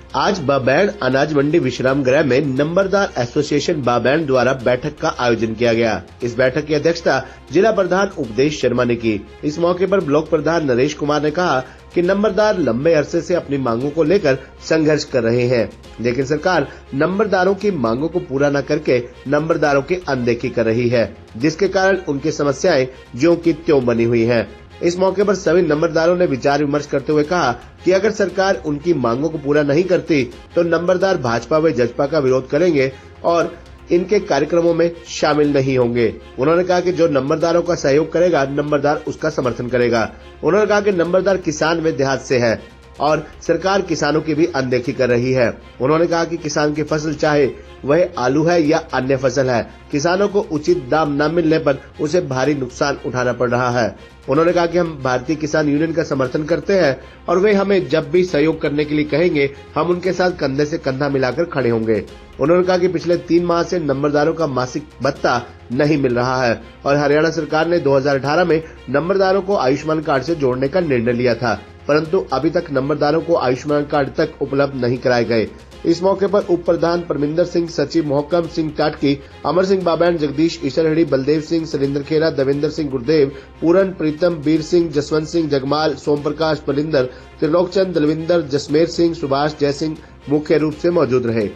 आज बाबैन अनाज मंडी विश्राम गृह में नंबरदार एसोसिएशन बाबैन द्वारा बैठक का आयोजन किया गया। इस बैठक की अध्यक्षता जिला प्रधान उपदेश शर्मा ने की। इस मौके पर ब्लॉक प्रधान नरेश कुमार ने कहा कि नंबरदार लंबे अरसे से अपनी मांगों को लेकर संघर्ष कर रहे हैं, लेकिन सरकार नंबरदारों की मांगों को पूरा न करके नंबरदारों की अनदेखी कर रही है, जिसके कारण उनकी समस्याएं ज्यों की त्यों बनी हुई हैं। इस मौके पर सभी नंबरदारों ने विचार विमर्श करते हुए कहा कि अगर सरकार उनकी मांगों को पूरा नहीं करती तो नंबरदार भाजपा व जजपा का विरोध करेंगे और इनके कार्यक्रमों में शामिल नहीं होंगे। उन्होंने कहा कि जो नंबरदारों का सहयोग करेगा, नंबरदार उसका समर्थन करेगा। उन्होंने कहा कि नंबरदार किसान व देहात से है और सरकार किसानों की भी अनदेखी कर रही है। उन्होंने कहा कि किसान की फसल चाहे वह आलू है या अन्य फसल है, किसानों को उचित दाम न मिलने पर उसे भारी नुकसान उठाना पड़ रहा है। उन्होंने कहा कि हम भारतीय किसान यूनियन का समर्थन करते हैं और वे हमें जब भी सहयोग करने के लिए कहेंगे हम उनके साथ कंधे से कंधा मिलाकर खड़े होंगे। उन्होंने कहा कि पिछले 3 माह से नंबरदारों का मासिक भत्ता नहीं मिल रहा है और हरियाणा सरकार ने 2018 में नंबरदारों को आयुष्मान कार्ड से जोड़ने का निर्णय लिया था, परंतु अभी तक नंबरदारों को आयुष्मान कार्ड तक उपलब्ध नहीं कराए गए। इस मौके पर उप प्रधान परमिंदर सिंह, सचिव मोहकम सिंह टाटकी, अमर सिंह बाबैन, जगदीश ईश्वरहड़ी, बलदेव सिंह, सरिंदर खेरा, देवेंद्र सिंह गुरदेव, पूरन, प्रीतम, बीर सिंह, जसवंत सिंह, जगमाल, सोम प्रकाश, बलिंदर, त्रिलोकचंद, दलविंदर, जसमेर सिंह, सुभाष, जयसिंह मुख्य रूप से मौजूद रहे।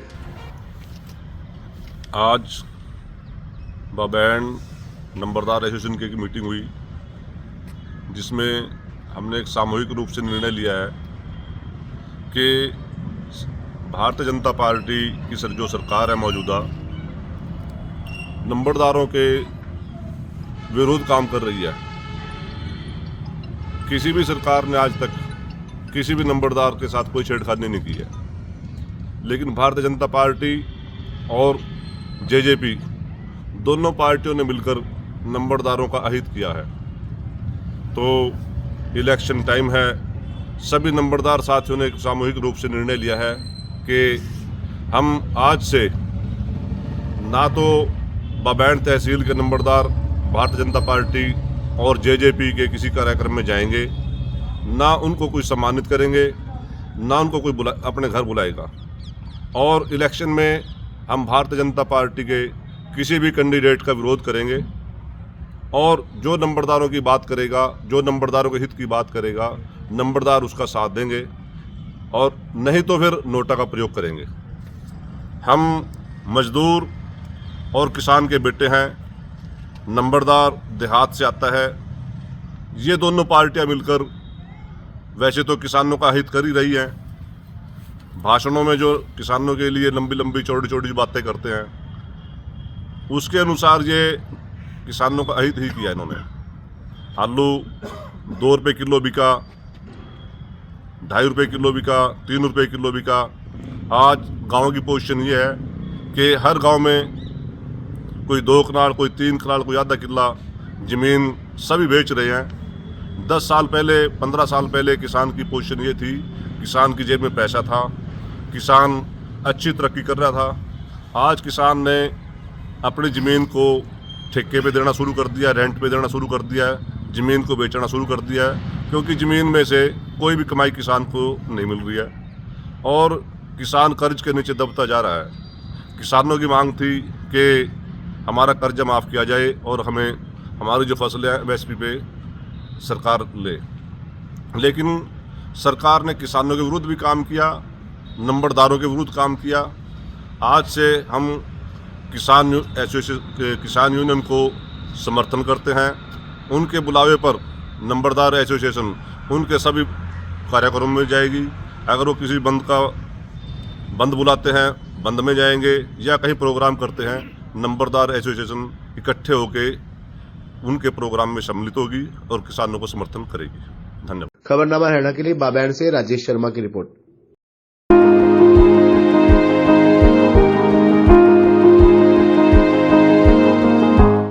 आज बाबैन नंबरदार एसोसिएशन की मीटिंग हुई, जिसमें हमने एक सामूहिक रूप से निर्णय लिया है कि भारतीय जनता पार्टी की जो सरकार है मौजूदा, नंबरदारों के विरोध काम कर रही है। किसी भी सरकार ने आज तक किसी भी नंबरदार के साथ कोई छेड़खानी नहीं की है, लेकिन भारतीय जनता पार्टी और जेजेपी दोनों पार्टियों ने मिलकर नंबरदारों का अहित किया है। तो इलेक्शन टाइम है, सभी नंबरदार साथियों ने सामूहिक रूप से निर्णय लिया है कि हम आज से ना तो बाबैन तहसील के नंबरदार भारतीय जनता पार्टी और जेजेपी के किसी कार्यक्रम में जाएंगे, ना उनको कोई सम्मानित करेंगे, ना उनको कोई अपने घर बुलाएगा। और इलेक्शन में हम भारतीय जनता पार्टी के किसी भी कैंडिडेट का विरोध करेंगे और जो नंबरदारों की बात करेगा, जो नंबरदारों के हित की बात करेगा, नंबरदार उसका साथ देंगे और नहीं तो फिर नोटा का प्रयोग करेंगे। हम मजदूर और किसान के बेटे हैं, नंबरदार देहात से आता है। ये दोनों पार्टियां मिलकर वैसे तो किसानों का हित कर ही रही हैं, भाषणों में जो किसानों के लिए लंबी लंबी चौड़ी चौड़ी बातें करते हैं, उसके अनुसार ये किसानों का अहित ही किया इन्होंने। आलू 2 रुपये किलो बिका, 2.5 रुपये किलो बिका, 3 रुपये किलो बिका। आज गांव की पोजीशन ये है कि हर गांव में कोई 2 कनाल, कोई 3 कनाल, कोई आधा किला ज़मीन सभी बेच रहे हैं। 10 साल पहले, 15 साल पहले किसान की पोजीशन ये थी, किसान की जेब में पैसा था, किसान अच्छी तरक्की कर रहा था। आज किसान ने अपनी ज़मीन को ठेके पे देना शुरू कर दिया, रेंट पे देना शुरू कर दिया है, ज़मीन को बेचना शुरू कर दिया है, क्योंकि ज़मीन में से कोई भी कमाई किसान को नहीं मिल रही है और किसान कर्ज के नीचे दबता जा रहा है। किसानों की मांग थी कि हमारा कर्जा माफ़ किया जाए और हमें हमारी जो फसलें हैं एमएसपी पे सरकार ले, लेकिन सरकार ने किसानों के विरुद्ध भी काम किया, नंबरदारों के विरुद्ध काम किया। आज से हम किसान यूनियन को समर्थन करते हैं। उनके बुलावे पर नंबरदार एसोसिएशन उनके सभी कार्यक्रमों में जाएगी। अगर वो किसी बंद बुलाते हैं, बंद में जाएंगे, या कहीं प्रोग्राम करते हैं, नंबरदार एसोसिएशन इकट्ठे होके उनके प्रोग्राम में सम्मिलित होगी और किसानों को समर्थन करेगी। धन्यवाद। खबरनामा हरियाणा के लिए बाबैन से राजेश शर्मा की रिपोर्ट।